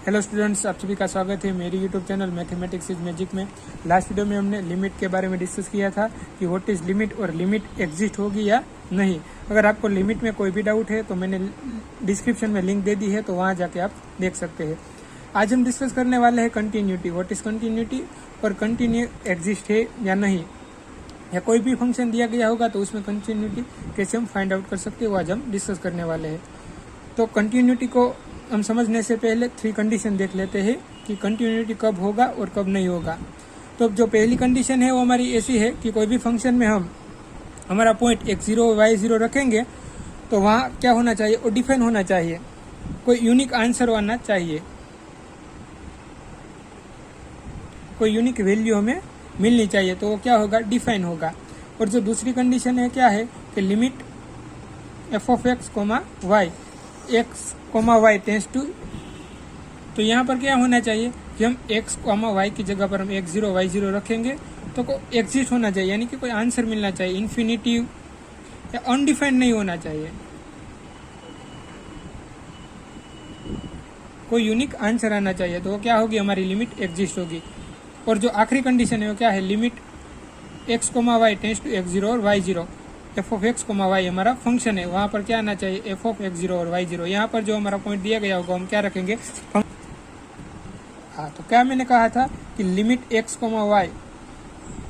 Hello students, आप सभी का स्वागत है मेरी YouTube channel mathematics is magic में। लास्ट वीडियो में हमने लिमिट के बारे में डिस्कस किया था कि व्हाट इज लिमिट और लिमिट एग्जिस्ट होगी या नहीं। अगर आपको लिमिट में कोई भी डाउट है तो मैंने डिस्क्रिप्शन में लिंक दे दी है, तो वहाँ जाके आप देख सकते हैं। आज हम डिस्कस करने वाले हैं कंटिन्यूटी, व्हाट इज कंटिन्यूटी और कंटिन्यू एग्जिस्ट है या नहीं, या कोई भी फंक्शन दिया गया होगा तो उसमें कंटिन्यूटी कैसे हम फाइंड आउट कर सकते हैं, वो आज हम डिस्कस करने वाले हैं। तो कंटिन्यूटी को हम समझने से पहले 3 कंडीशन देख लेते हैं कि कंटिन्यूटी कब होगा और कब नहीं होगा। तो जो पहली कंडीशन है वो हमारी ऐसी है कि कोई भी फंक्शन में हम हमारा पॉइंट x0 y0 रखेंगे तो वहाँ क्या होना चाहिए, वो डिफाइन होना चाहिए, कोई यूनिक आंसर आना चाहिए, कोई यूनिक वैल्यू हमें मिलनी चाहिए, तो वो क्या होगा, डिफाइन होगा। और जो दूसरी कंडीशन है क्या है कि limit f(x, y) x, y tends to, तो यहाँ पर क्या होना चाहिए कि हम x, y की जगह पर हम x0 y0 रखेंगे तो को एग्जिस्ट होना चाहिए, यानी कि कोई आंसर मिलना चाहिए, इन्फिनिटिव या अनडिफाइंड नहीं होना चाहिए, कोई यूनिक आंसर आना चाहिए, तो वो क्या होगी, हमारी लिमिट एग्जिस्ट होगी। और जो आखिरी कंडीशन है वो क्या है, limit x, y tends to x0 और y0, f(x, y) हमारा फंक्शन है, वहां पर क्या आना चाहिए, f(x0 और y0। यहाँ पर जो हमारा पॉइंट दिया गया होगा हम क्या रखेंगे, हाँ, तो क्या मैंने कहा था कि लिमिट x, y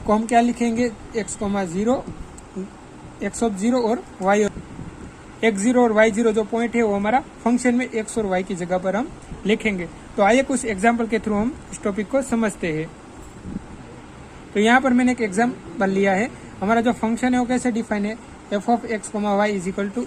को हम क्या लिखेंगे, x, 0, x(0) और y, x0 और y0 जो पॉइंट है वो हमारा फंक्शन में x और y की जगह पर हम लिखेंगे। तो आइए कुछ एग्जाम्पल के थ्रू हम इस टॉपिक को समझते हैं। तो यहाँ पर मैंने एक एग्जाम्पल लिया है, हमारा जो फंक्शन है वो कैसे डिफाइन है, f(x, y) is equal to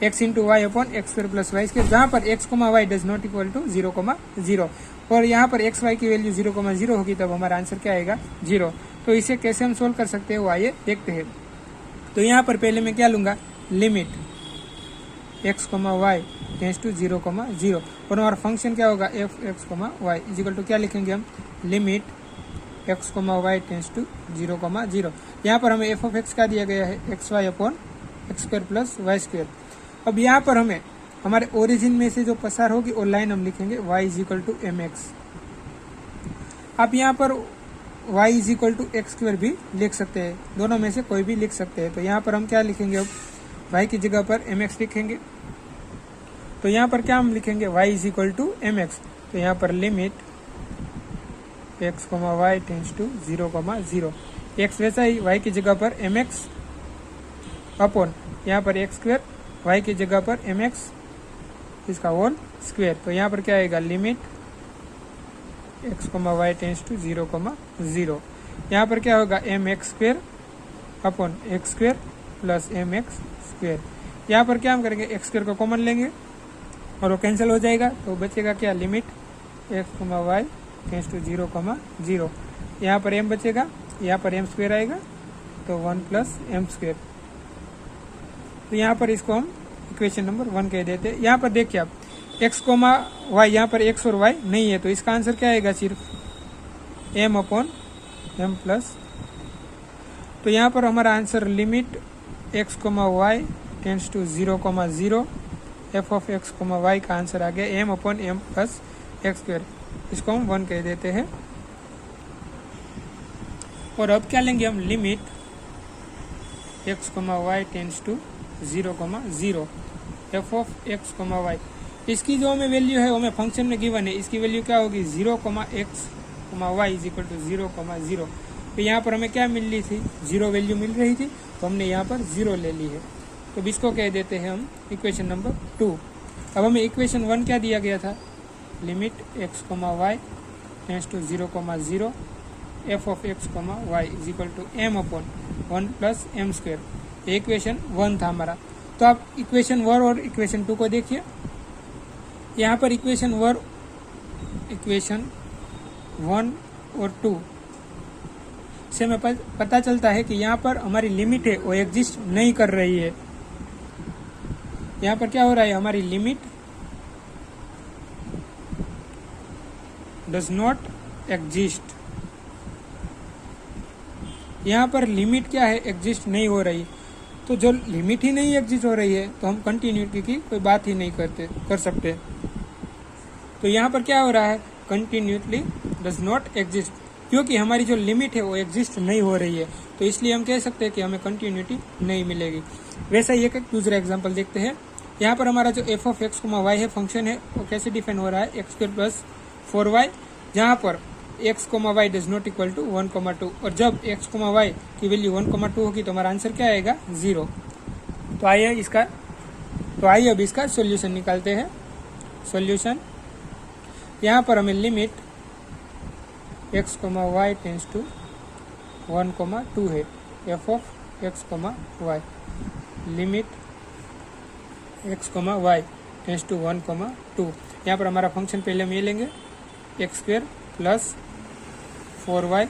x into y upon x square plus y square, जहाँ पर x, y does not equal to 0, 0, और यहाँ पर x, y की वैल्यू 0, 0 होगी, तब हमारा आंसर क्या आएगा, 0। तो इसे कैसे हम सोल्व कर सकते हैं वो आइए देखते हैं। तो यहाँ पर पहले मैं क्या लूंगा, limit x, y tends to 0, 0, और हमारा फंक्शन क्या होगा, f(x, y) is equal to क्या लिखेंगे हम, limit x, y tends to 0, 0। यहाँ पर हमें f(x) का दिया गया है x y upon x square plus y square. अब यहाँ पर हमें हमारे ओरिजिन में से जो पसार होगी वो लाइन हम लिखेंगे y is equal to mx। आप यहाँ पर y is equal to x square भी लिख सकते हैं, दोनों में से कोई भी लिख सकते हैं। तो यहाँ पर हम क्या लिखेंगे, अब y की जगह पर mx लिखेंगे, तो यहाँ पर क्या हम लिखेंगे, y is equal to mx। तो यहाँ पर limit x, y tends to 0, 0, x वैसा ही y की जगह पर mx अपॉन यहाँ पर x स्क्वायर, y की जगह पर mx इसका होल स्क्वायर। तो यहाँ पर क्या आएगा, limit x, y tends to 0, 0। यहाँ पर क्या होगा, mx square upon x square plus mx square. यहाँ पर क्या हम करेंगे, x स्क्वायर को कॉमन लेंगे और वो कैंसिल हो जाएगा, तो बचेगा क्या, limit x, y tends to 0, 0। यहाँ पर m बचेगा, यहाँ पर m स्क्वायर आएगा, तो 1 प्लस m स्क्वायर। तो यहाँ पर इसको हम इक्वेशन नंबर 1 कह देते हैं। यहाँ पर देखिए आप x, y, यहाँ पर x और y नहीं है, तो इसका आंसर क्या आएगा, सिर्फ m अपॉन m प्लस। तो यहाँ पर हमारा answer limit x, y tends to 0, 0, f(x, y) का आंसर आ गया m upon m plus x square, इसको हम 1 कह देते हैं। और अब क्या लेंगे हम, limit x, y tends to 0, 0, f(x, y), इसकी जो हमें वैल्यू है वो हमें फंक्शन में गिवन है, इसकी वैल्यू क्या होगी, 0, x, y is equal to 0, 0। तो यहाँ पर हमें क्या मिल रही थी, 0 वैल्यू मिल रही थी, तो हमने यहाँ पर 0 ले ली है, तो इसको कह देते हैं हम इक्वेशन नंबर 2। अब हमें इक्वेशन 1 क्या दिया गया था, limit x, y tends to 0, 0, f(x, y) is equal to m upon 1 plus m square, equation 1 था हमारा। तो आप इक्वेशन 1 और इक्वेशन 2 को देखिए। यहाँ पर इक्वेशन 1 और 2 से हमें पता चलता है कि यहाँ पर हमारी लिमिट है वो एग्जिस्ट नहीं कर रही है। यहाँ पर क्या हो रहा है, हमारी लिमिट डज नॉट एग्जिस्ट, यहाँ पर लिमिट क्या है, एग्जिस्ट नहीं हो रही। तो जो लिमिट ही नहीं एग्जिस्ट हो रही है तो हम कंटिन्यूटी की कोई बात ही नहीं कर सकते। तो यहाँ पर क्या हो रहा है, कंटिन्यूटी डज नॉट एग्जिस्ट, क्योंकि हमारी जो लिमिट है वो एग्जिस्ट नहीं हो रही है, तो इसलिए हम कह सकते हैं कि हमें कंटिन्यूटी नहीं मिलेगी। वैसा ही एक दूसरा एग्जाम्पल देखते हैं। यहाँ पर हमारा जो एफ ऑफ एक्स वाई है फंक्शन है वो कैसे डिफाइन हो रहा है, एक्स स्क्वायर प्लस 4y, जहाँ पर x y does not equal to 1,2, और जब एक्स वाई की वैल्यू 1,2 होगी तो हमारा आंसर क्या आएगा, 0। तो आइए अब इसका सॉल्यूशन निकालते हैं। सॉल्यूशन, यहाँ पर हमें limit x y tends to 1,2 है, f of x y, limit x y tends to 1,2। यहाँ पर हमारा फंक्शन पहले हम ये लेंगे एक्स स्क्वायर प्लस 4y,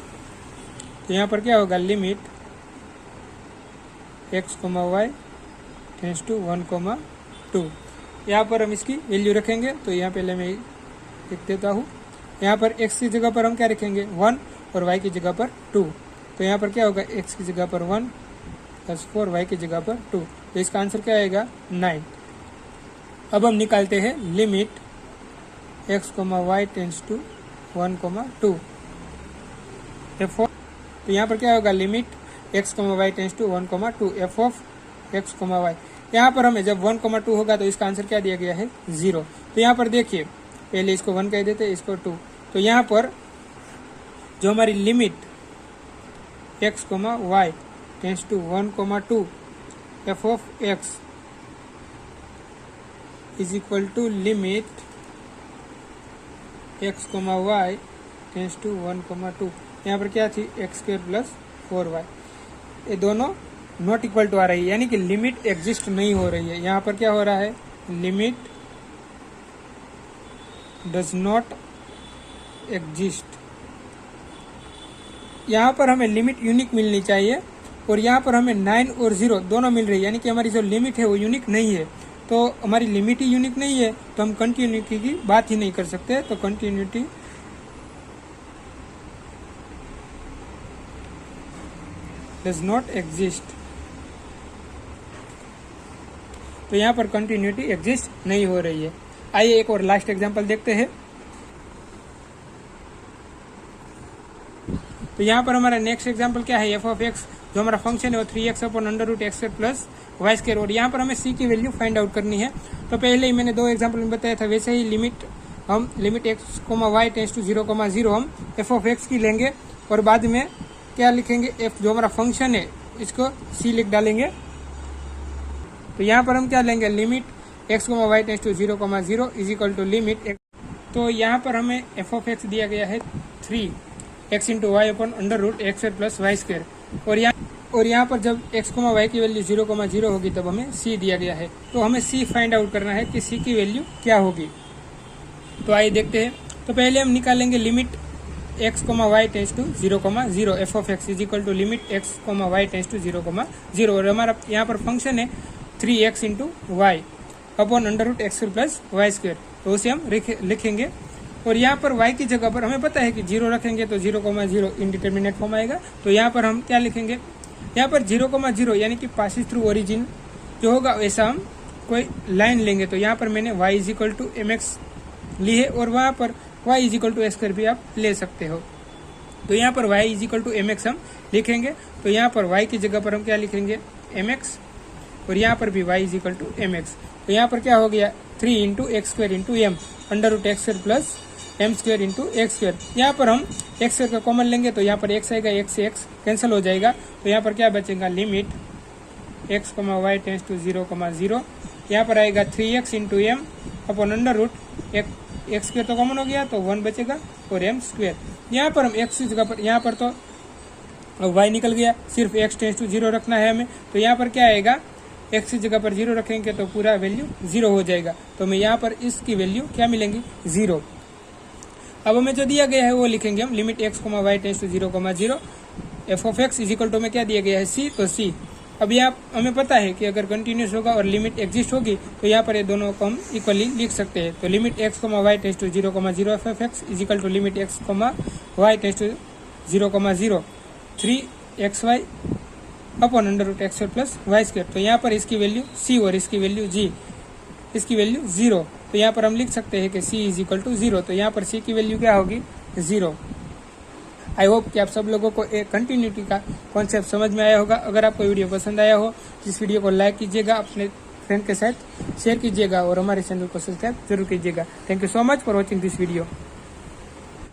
तो यहाँ पर क्या होगा, limit x y tends to 1,2। यहाँ पर हम इसकी वैल्यू रखेंगे, तो यहाँ पहले मैं लिख देता हूँ। यहाँ पर x की जगह पर हम क्या रखेंगे, 1, और y की जगह पर 2, तो यहाँ पर क्या होगा, x की जगह पर 1 प्लस 4, y की जगह पर 2, तो इसका आंसर क्या आएगा, 9। अब हम निकालते हैं limit x y tends to 1,2 f of, तो यहाँ पर क्या होगा, limit x y tends to 1,2 f of x y. यहाँ पर हमें जब 1,2 होगा तो इसका आंसर क्या दिया गया है, 0। तो यहाँ पर देखिए, पहले इसको 1 कह देते, इसको 2, तो यहाँ पर जो हमारी limit x y tends to 1,2 f of x is equal to limit x y tends to 1,2, यहाँ पर क्या थी, एक्स स्क्वायर प्लस 4y, ये दोनों नॉट इक्वल टू आ रही है, यानी कि लिमिट एग्जिस्ट नहीं हो रही है। यहाँ पर क्या हो रहा है, लिमिट डज नॉट एग्जिस्ट। यहाँ पर हमें लिमिट यूनिक मिलनी चाहिए, और यहाँ पर हमें 9 और 0 दोनों मिल रही है, यानी कि हमारी जो लिमिट है वो यूनिक नहीं है। तो हमारी लिमिट ही यूनिक नहीं है तो हम कंटिन्यूटी की बात ही नहीं कर सकते, तो कंटिन्यूटी डज नॉट एग्जिस्ट, तो यहाँ पर कंटिन्यूटी एग्जिस्ट नहीं हो रही है। आइए एक और लास्ट एग्जांपल देखते हैं। तो यहाँ पर हमारा नेक्स्ट एग्जांपल क्या है, एफ ऑफ एक्स, जो हमारा फंक्शन है वो 3x upon under root x square plus y square, और यहाँ पर हमें c की वैल्यू फाइंड आउट करनी है। तो पहले ही मैंने 2 एग्जांपल में बताया था, वैसे ही limit x y tends to 0,0 हम एफ ऑफ एक्स की लेंगे, और बाद में क्या लिखेंगे, एफ जो हमारा फंक्शन है इसको c लिख डालेंगे। तो यहाँ पर हम क्या लेंगे, limit x y tends to 0,0 is equal to limit x, तो यहाँ पर हमें एफ ऑफ एक्स दिया गया है 3x into y upon under root x square plus y square, और यहाँ पर जब x वाई की वैल्यू 0,0 होगी तब हमें c दिया गया है। तो हमें c फाइंड आउट करना है कि c की वैल्यू क्या होगी। तो आइए देखते हैं। तो पहले हम निकालेंगे limit x y tends to 0,0 f of x is equal to limit x y tends to 0,0, और हमारा यहाँ पर फंक्शन है 3x into y upon under root x square plus y square, तो उसे हम लिखेंगे। और यहाँ पर y की जगह पर हमें पता है कि 0 रखेंगे तो 0,0 इंडिटरमिनेट फॉर्म आएगा, तो यहाँ पर हम क्या लिखेंगे, यहाँ पर 0,0 यानी कि पासिस थ्रू ओरिजिन जो होगा वैसा हम कोई लाइन लेंगे। तो यहाँ पर मैंने y is equal to mx ली है, और वहाँ पर y is equal to x भी आप ले सकते हो। तो यहाँ पर y is equal to mx हम लिखेंगे, तो यहाँ पर y की जगह पर हम क्या लिखेंगे, mx, और यहाँ पर भी y is equal to mx। तो यहाँ पर क्या हो गया, 3 into x square into m under root x square plus m square into x square. यहाँ पर हम एक्स स्क्वायर का कॉमन लेंगे तो यहाँ पर एक्स आएगा, एक्स से एक्स कैंसिल हो जाएगा, तो यहाँ पर क्या बचेगा, limit x y tends to 0,0, यहाँ पर आएगा 3x into m upon under root x square तो कॉमन हो गया तो 1 बचेगा, और एम स्क्वायर। यहाँ पर हम एक्स की जगह पर, यहाँ पर तो y निकल गया, सिर्फ x टेंस टू 0 रखना है हमें, तो यहाँ पर क्या आएगा, x की जगह पर 0 रखेंगे तो पूरा वैल्यू 0 हो जाएगा, तो हमें यहाँ पर इसकी वैल्यू क्या मिलेंगी, 0। अब हमें जो दिया गया है वो लिखेंगे हम, limit x y tends to 0,0 f of x is equal to में क्या दिया गया है, c, तो c। अब यहाँ हमें पता है कि अगर कंटिन्यूस होगा और लिमिट एग्जिस्ट होगी तो यहाँ पर ये दोनों को हम इक्वली लिख सकते हैं। तो limit x y tends to 0,0 f of x is equal to limit x y tends to 0,0 3xy upon under root x plus y square. तो यहाँ पर इसकी वैल्यू c और इसकी वैल्यू g, इसकी वैल्यू 0, तो यहाँ पर हम लिख सकते हैं कि c इज इक्वल टू 0। तो यहाँ पर c की वैल्यू क्या होगी 0। आई होप कि आप सब लोगों को एक कंटिन्यूटी का कॉन्सेप्ट समझ में आया होगा। अगर आपको वीडियो पसंद आया हो इस वीडियो को लाइक कीजिएगा, अपने फ्रेंड के साथ शेयर कीजिएगा और हमारे चैनल को सब्सक्राइब जरूर कीजिएगा। Thank you so much for watching this video.